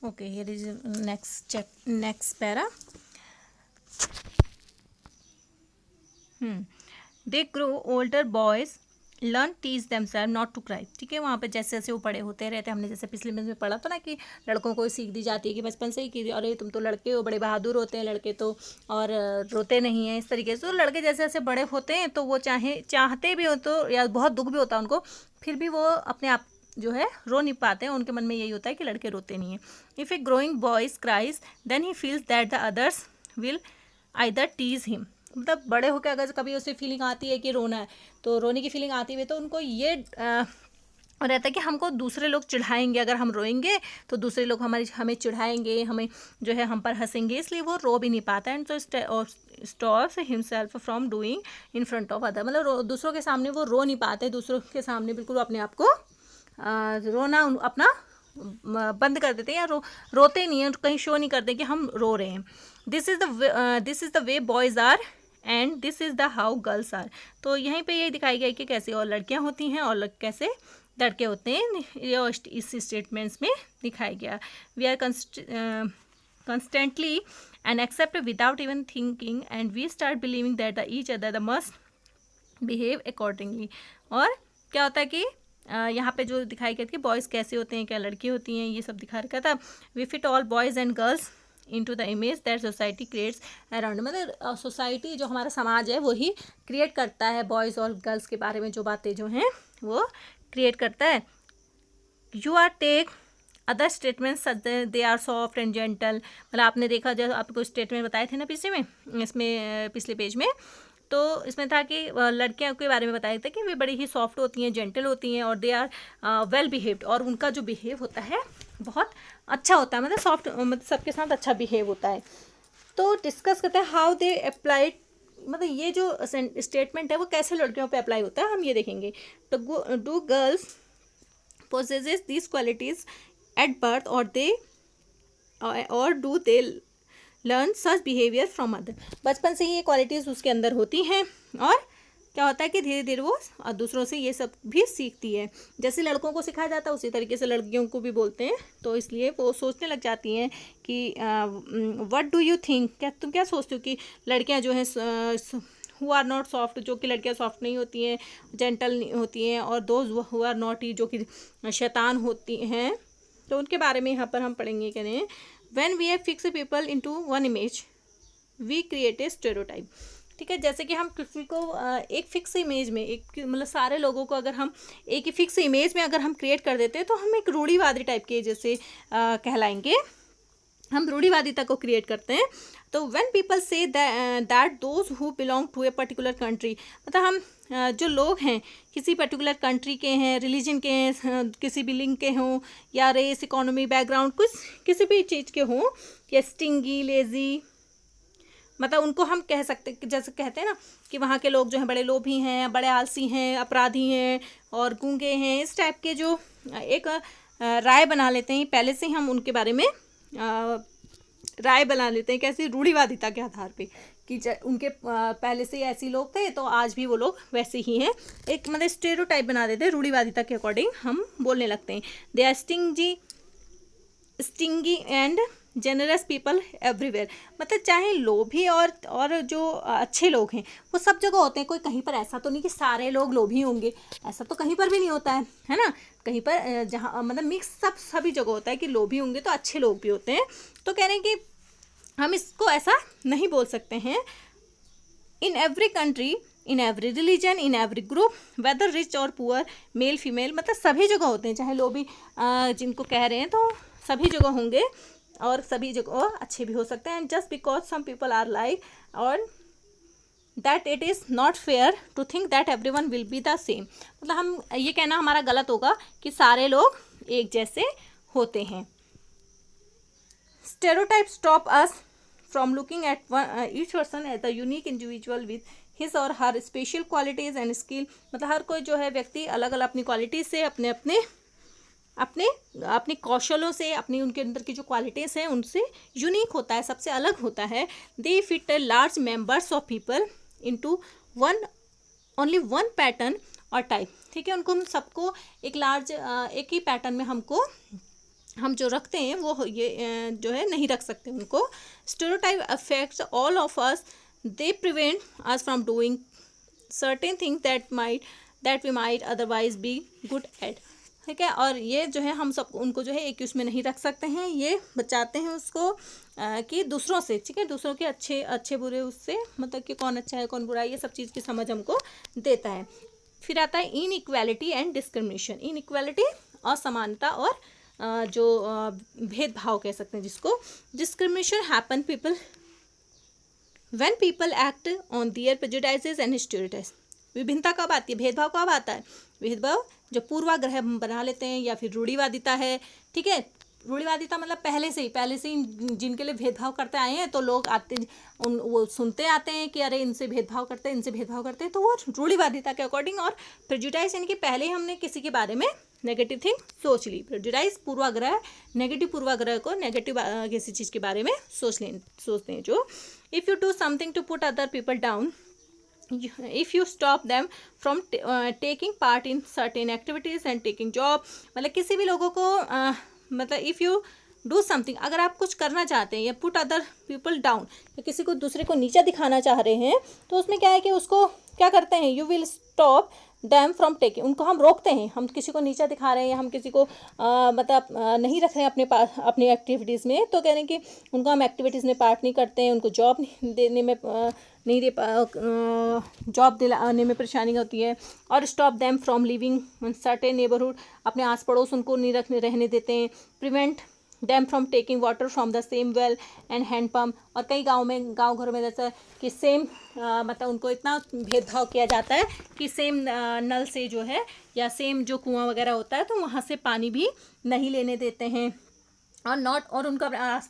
Okay, here is next para. They grow older boys learn teach themselves not to cry. ठीक है, वहाँ पे जैसे जैसे वो बड़े होते रहते हैं, हमने जैसे पिछले में पढ़ा था ना कि लड़कों को सीख दी जाती है कि बचपन से ही कि अरे तुम तो लड़के हो, बड़े बहादुर होते हैं लड़के तो, और रोते नहीं हैं इस तरीके से। तो लड़के जैसे जैसे बड़े होते हैं तो वो चाहते भी हो तो, या बहुत दुख भी होता है उनको, फिर भी वो अपने आप जो है रो नहीं पाते हैं। उनके मन में यही होता है कि लड़के रोते नहीं हैं। If a growing boys cries then he feels that the others will either tease him. मतलब बड़े होकर अगर कभी उसे फीलिंग आती है कि रोना है, तो रोने की फीलिंग आती है तो उनको ये रहता है कि हमको दूसरे लोग चिढ़ाएंगे, अगर हम रोएंगे तो दूसरे लोग हमें चिढ़ाएंगे, हमें जो है हम पर हंसेंगे, इसलिए वो रो भी नहीं पाता है। एंड तो stops himself from doing in front of other. मतलब दूसरों के सामने वो रो नहीं पाते, दूसरों के सामने बिल्कुल अपने आप को रोना अपना बंद कर देते हैं, या रोते नहीं हैं, कहीं शो नहीं करते कि हम रो रहे हैं। This is the way boys are and this is the how girls are. तो यहीं पे ये दिखाई गया कि कैसे और लड़कियां होती हैं और कैसे लड़के होते हैं, ये इस स्टेटमेंट्स में दिखाया गया। We are constantly and accept without even thinking and we start believing that each other the must behave accordingly। और क्या होता है कि यहाँ पे जो दिखाई गया कि बॉयज़ कैसे होते हैं, क्या लड़की होती हैं, ये सब दिखा रखा था। We fit all boys and girls into the image that society creates around. मतलब सोसाइटी जो हमारा समाज है वही क्रिएट करता है बॉयज़ और गर्ल्स के बारे में, जो बातें जो हैं वो क्रिएट करता है। You are take other statements they are soft and gentle. मतलब आपने देखा, जब आपको स्टेटमेंट बताए थे ना इसमें पिछले पेज में, तो इसमें था कि लड़कियों के बारे में बताया था कि वे बड़ी ही सॉफ्ट होती हैं, जेंटल होती हैं, और दे आर वेल बिहेव्ड, और उनका जो बिहेव होता है बहुत अच्छा होता है, मतलब सॉफ्ट, मतलब सबके साथ अच्छा बिहेव होता है। तो डिस्कस करते हैं हाउ दे अप्लाई, मतलब ये जो स्टेटमेंट है वो कैसे लड़कियों पे अप्लाई होता है, हम ये देखेंगे। तो do girls possesses these qualities at birth or do they learn such behavior from other। बचपन से ही ये क्वालिटीज़ उसके अंदर होती हैं, और क्या होता है कि धीरे धीरे वो दूसरों से ये सब भी सीखती है। जैसे लड़कों को सिखाया जाता है उसी तरीके से लड़कियों को भी बोलते हैं, तो इसलिए वो सोचने लग जाती हैं कि व्हाट डू यू थिंक, क्या तुम क्या सोचते हो कि लड़कियां जो हैं हु आर नॉट सॉफ्ट, जो कि लड़कियां सॉफ्ट नहीं होती हैं, जेंटल होती हैं, और दोज हु आर नॉटी, जो कि शैतान होती हैं, तो उनके बारे में यहाँ पर हम पढ़ेंगे। कह रहे हैं when we have fix people into one image we create a stereotype. ठीक है, जैसे कि हम किसी को एक फिक्स इमेज में, एक मतलब सारे लोगों को अगर हम एक ही फिक्स इमेज में अगर हम क्रिएट कर देते हैं तो हम एक रूढ़िवादी टाइप के जैसे कहलाएंगे, हम रूढ़िवादिता को क्रिएट करते हैं। तो when people say that those who belong to a particular country, मतलब हम जो लोग हैं किसी पर्टिकुलर कंट्री के हैं, रिलीजन के हैं, किसी भी लिंग के हों, या रेस, इकोनॉमी, बैकग्राउंड, कुछ किसी भी चीज़ के हों, या स्टिंगी, लेजी, मतलब उनको हम कह सकते, जैसे कहते हैं ना कि वहाँ के लोग जो हैं बड़े लोभी हैं, बड़े आलसी हैं, अपराधी हैं और गूंगे हैं, इस टाइप के जो एक राय बना लेते हैं पहले से ही, हम उनके बारे में राय बना लेते हैं कैसे, रूढ़िवादिता के आधार पे कि उनके पहले से ऐसे लोग थे तो आज भी वो लोग वैसे ही हैं, एक मतलब स्टेरियोटाइप बना देते हैं, रूढ़िवादिता के अकॉर्डिंग हम बोलने लगते हैं। They are stingy and generous people everywhere. मतलब चाहे लोभी और जो अच्छे लोग हैं वो सब जगह होते हैं, कोई कहीं पर ऐसा तो नहीं कि सारे लोग लोभी होंगे, ऐसा तो कहीं पर भी नहीं होता है ना। कहीं पर जहाँ मतलब मिक्स सभी जगह होता है कि लोभी होंगे तो अच्छे लोग भी होते हैं। तो कह रहे हैं कि हम इसको ऐसा नहीं बोल सकते हैं। In every country, in every religion, in every group, whether rich or poor, male female, मतलब सभी जगह होते हैं, चाहे लोभी जिनको कह रहे हैं तो सभी जगह होंगे, और सभी जगह अच्छे भी हो सकते हैं। And just because some people are like और that it is not fair to think that every one will be the same. मतलब हम ये कहना हमारा गलत होगा कि सारे लोग एक जैसे होते हैं। Stereotype stop us from looking at each person as the unique individual with his or her special qualities and skill. मतलब हर कोई जो है व्यक्ति अलग अलग अपनी क्वालिटी से, अपने अपने कौशलों से, अपनी उनके अंदर की जो क्वालिटीज़ हैं उनसे यूनिक होता है, सबसे अलग होता है। दे fit large members of people into one only one pattern और टाइप। ठीक है, उनको हम सबको एक लार्ज एक ही पैटर्न में हमको हम जो रखते हैं वो ये जो है नहीं रख सकते उनको। Stereotype affects all of us, they prevent us from doing certain things that we might otherwise be good at, ठीक है। और ये जो है हम सब उनको जो है एक उसमें नहीं रख सकते हैं, ये बचाते हैं उसको कि दूसरों से, ठीक है, दूसरों के अच्छे अच्छे बुरे उससे, मतलब कि कौन अच्छा है कौन बुरा है, ये सब चीज़ की समझ हमको देता है। फिर आता है इनइक्वालिटी एंड डिस्क्रिमिनेशन। इनइक्वालिटी असमानता और जो भेदभाव कह सकते हैं जिसको। Discrimination happen people when people act on their prejudices and stereotypes. विभिन्नता कब आती है, भेदभाव कब आता है? भेदभाव जब पूर्वाग्रह हम बना लेते हैं या फिर रूढ़िवादिता है, ठीक है। रूढ़िवादिता मतलब पहले से ही जिनके लिए भेदभाव करते आए हैं, तो लोग आते वो सुनते आते हैं कि अरे इनसे भेदभाव करते हैं, इनसे भेदभाव करते हैं, तो वो रूढ़िवादिता के अकॉर्डिंग। और प्रेजुडाइज यानी कि पहले हमने किसी के बारे में नेगेटिव थिंग सोच ली। प्रेजुडाइज पूर्वाग्रह, नेगेटिव पूर्वाग्रह को नेगेटिव किसी चीज़ के बारे में सोचते हैं जो। If you do something to put other people down, if you stop them from taking part in certain activities and taking job, मतलब किसी भी लोगों को मतलब इफ़ यू डू समथिंग, अगर आप कुछ करना चाहते हैं, या पुट अदर पीपल डाउन, या किसी को दूसरे को नीचा दिखाना चाह रहे हैं, तो उसमें क्या है कि उसको क्या करते हैं, you will stop them from taking, उनको हम रोकते हैं। हम किसी को नीचा दिखा रहे हैं या हम किसी को मतलब नहीं रख रहे हैं अपने पास अपनी एक्टिविटीज़ में, तो कह रहे हैं कि उनको हम एक्टिविटीज़ में पार्ट नहीं करते हैं, उनको जॉब देने में नहीं दे जॉब दिलाने में परेशानी होती है। और stop them from living certain neighbourhood, अपने आस पड़ोस उनको नहीं रहने देते हैं। Prevent dam from taking water from the same well and hand pump, और कई गांव घरों में जैसा कि सेम मतलब उनको इतना भेदभाव किया जाता है कि सेम नल से जो है या सेम जो कुआं वगैरह होता है तो वहाँ से पानी भी नहीं लेने देते हैं। और उनका आस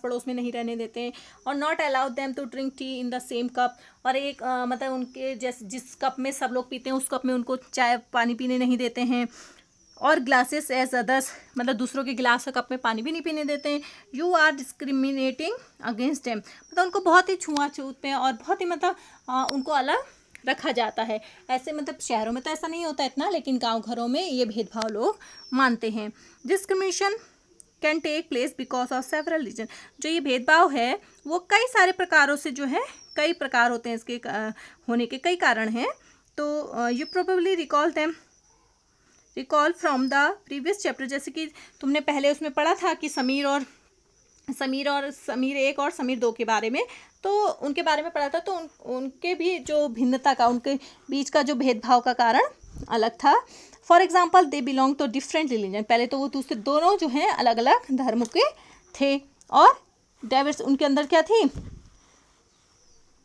पड़ोस में नहीं रहने देते हैं। और not allow them to drink tea in the same cup, और एक मतलब उनके जिस कप में सब लोग पीते हैं उस कप में उनको चाय पानी पीने नहीं देते हैं। और ग्लासेस एज अदर्स, मतलब दूसरों के गिलास का कप में पानी भी नहीं पीने देते हैं। You are discriminating against them, मतलब उनको बहुत ही छुआछूत पे और बहुत ही मतलब उनको अलग रखा जाता है। ऐसे मतलब शहरों में तो ऐसा नहीं होता इतना, लेकिन गांव घरों में ये भेदभाव लोग मानते हैं। Discrimination can take place because of several reason, जो ये भेदभाव है वो कई सारे प्रकारों से जो है, कई प्रकार होते हैं इसके होने के कई कारण हैं। तो you probably recall from the previous chapter, जैसे कि तुमने पहले उसमें पढ़ा था कि समीर एक और समीर दो के बारे में, तो उनके बारे में पढ़ा था। तो उनके भी जो भिन्नता का, उनके बीच का जो भेदभाव का कारण अलग था। For example they belong to different religion, पहले तो वो दूसरे दोनों जो हैं अलग अलग धर्म के थे। और डाइवर्स उनके अंदर क्या थी,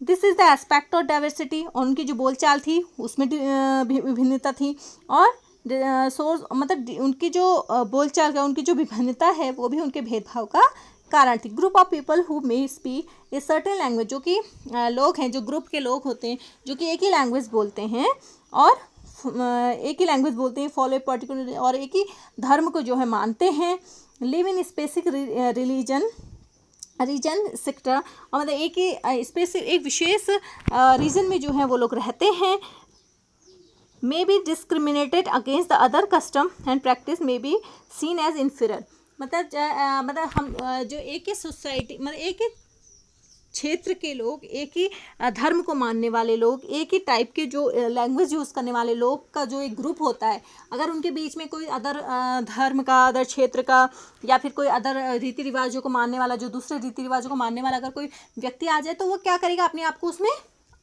this is the aspect of diversity, और उनकी जो बोलचाल थी उसमें भिन्नता थी। और सोर्स मतलब उनकी जो बोलचाल का, उनकी जो विभिन्नता है वो भी उनके भेदभाव का कारण थी। Group of people who may speak a certain language, जो कि लोग हैं, जो ग्रुप के लोग होते हैं जो कि एक ही लैंग्वेज बोलते हैं और फॉलो ए पर्टिकुलर, और एक ही धर्म को जो है मानते हैं। Live in specific region sector, और मतलब एक ही स्पेसिफिक एक विशेष रीजन में जो है वो लोग रहते हैं। May be discriminated against the other custom and practice may be seen as inferior, मतलब हम जो एक ही सोसाइटी, मतलब एक ही क्षेत्र के लोग, एक ही धर्म को मानने वाले लोग, एक ही टाइप के जो लैंग्वेज यूज़ करने वाले लोग का जो एक ग्रुप होता है, अगर उनके बीच में कोई अदर धर्म का, अदर क्षेत्र का, या फिर कोई अदर रीति रिवाजों को मानने वाला, जो दूसरे रीति रिवाजों को मानने वाला अगर कोई व्यक्ति आ जाए, तो वो क्या करेगा, अपने आप को उसमें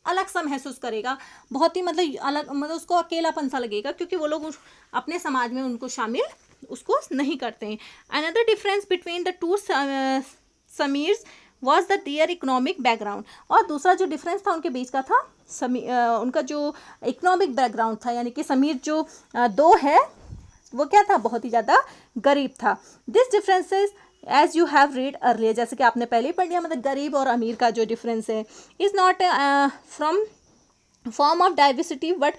अलग सा महसूस करेगा, बहुत ही मतलब अलग, मतलब उसको अकेलापन सा लगेगा, क्योंकि वो लोग अपने समाज में उनको शामिल उसको नहीं करते हैं। Another difference between the two Sameers was the their economic background, और दूसरा जो डिफरेंस था उनके बीच का था उनका जो इकोनॉमिक बैकग्राउंड था, यानी कि समीर जो दो है वो क्या था, बहुत ही ज़्यादा गरीब था। This differences as you have read earlier, जैसे कि आपने पहले ही पढ़ लिया, मतलब गरीब और अमीर का जो डिफरेंस है, is not from form of diversity but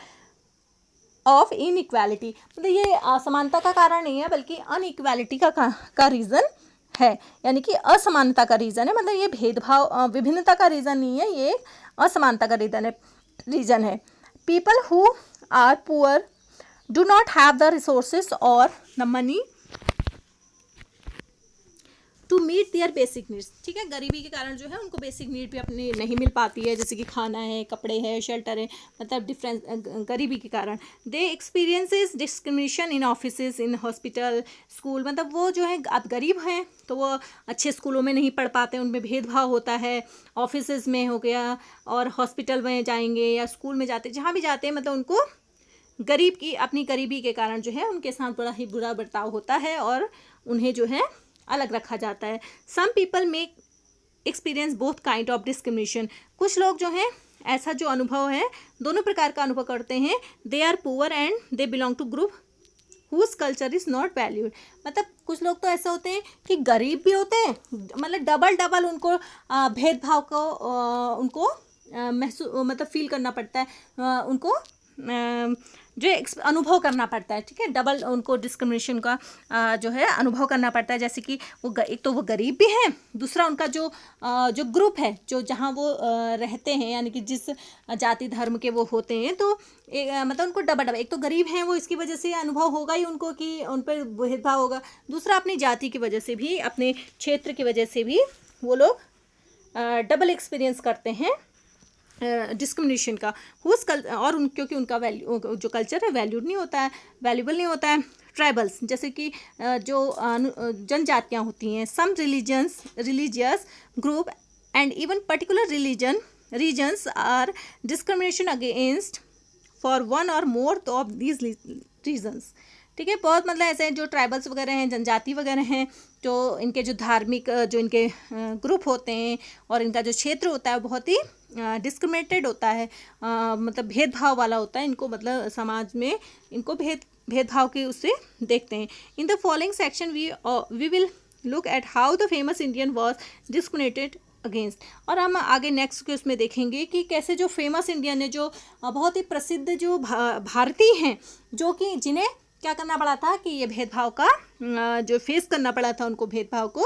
of inequality, मतलब ये असमानता का कारण नहीं है बल्कि अनइक्वालिटी का रीज़न है, यानी कि असमानता का रीज़न है। मतलब ये भेदभाव विभिन्नता का रीज़न नहीं है, ये असमानता का रीज़न है। People who are poor do not have the resources और the money meet their basic needs. ठीक है, गरीबी के कारण जो है उनको बेसिक नीड भी अपनी नहीं मिल पाती है, जैसे कि खाना है, कपड़े है, शेल्टर है, मतलब डिफरेंस गरीबी के कारण। They experiences discrimination in offices, in hospital, school, मतलब वो जो है आप गरीब हैं तो वो अच्छे स्कूलों में नहीं पढ़ पाते, उनमें भेदभाव होता है, ऑफिसेज में हो गया, और हॉस्पिटल में जाएंगे या स्कूल में जाते, जहाँ भी जाते हैं, मतलब उनको गरीब की अपनी गरीबी के कारण जो है उनके साथ बड़ा ही बुरा बर्ताव होता है और उन्हें जो है अलग रखा जाता है। Some people make experience both kind of discrimination. कुछ लोग जो हैं ऐसा जो अनुभव है दोनों प्रकार का अनुभव करते हैं। They are poor and they belong to group whose culture is not valued. मतलब कुछ लोग तो ऐसे होते हैं कि गरीब भी होते हैं, मतलब डबल उनको भेदभाव को उनको महसूस मतलब फील करना पड़ता है, उनको जो अनुभव करना पड़ता है। ठीक है, डबल उनको डिस्क्रिमिनेशन का जो है अनुभव करना पड़ता है। जैसे कि वो एक तो वो गरीब भी हैं, दूसरा उनका जो ग्रुप है जो जहाँ वो रहते हैं, यानी कि जिस जाति धर्म के वो होते हैं, तो मतलब उनको डबल एक तो गरीब हैं वो, इसकी वजह से अनुभव होगा ही उनको कि उन पर भेदभाव होगा। दूसरा अपनी जाति की वजह से भी, अपने क्षेत्र की वजह से भी वो लोग डबल एक्सपीरियंस करते हैं डिस्क्रिमिनेशन का। और क्योंकि उनका वैल्यू जो कल्चर है वैल्यूड नहीं होता है, वैल्यूबल नहीं होता है। ट्राइबल्स, जैसे कि जो जनजातियाँ होती हैं, some religious group and even particular regions are discrimination against for one or more of these regions. ठीक है, बहुत मतलब ऐसे जो ट्राइबल्स वगैरह हैं, जनजाति वगैरह हैं, जो इनके जो धार्मिक जो इनके ग्रुप होते हैं और इनका जो क्षेत्र होता है बहुत ही डिस्क्रिमिनेटेड होता है, मतलब भेदभाव वाला होता है। इनको मतलब समाज में इनको भेदभाव के उससे देखते हैं। In the following section we will look at how the famous Indian was discriminated against. और हम आगे नेक्स्ट के उसमें देखेंगे कि कैसे जो फेमस इंडियन है, जो बहुत ही प्रसिद्ध जो भारतीय हैं, जो कि जिन्हें क्या करना पड़ा था कि ये भेदभाव का जो फेस करना पड़ा था उनको, भेदभाव को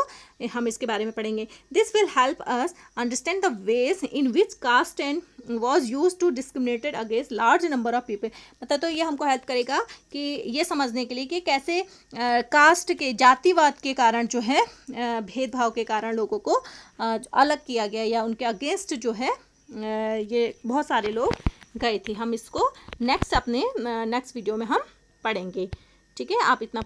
हम इसके बारे में पढ़ेंगे। This will help us understand the ways in which caste and was use to discriminated against large number of people. मतलब तो ये हमको हेल्प करेगा कि ये समझने के लिए कि कैसे कास्ट के, जातिवाद के कारण जो है भेदभाव के कारण लोगों को अलग किया गया, या उनके अगेंस्ट जो है ये बहुत सारे लोग गए थे। हम इसको अपने नेक्स्ट वीडियो में हम पढ़ेंगे। ठीक है, आप इतना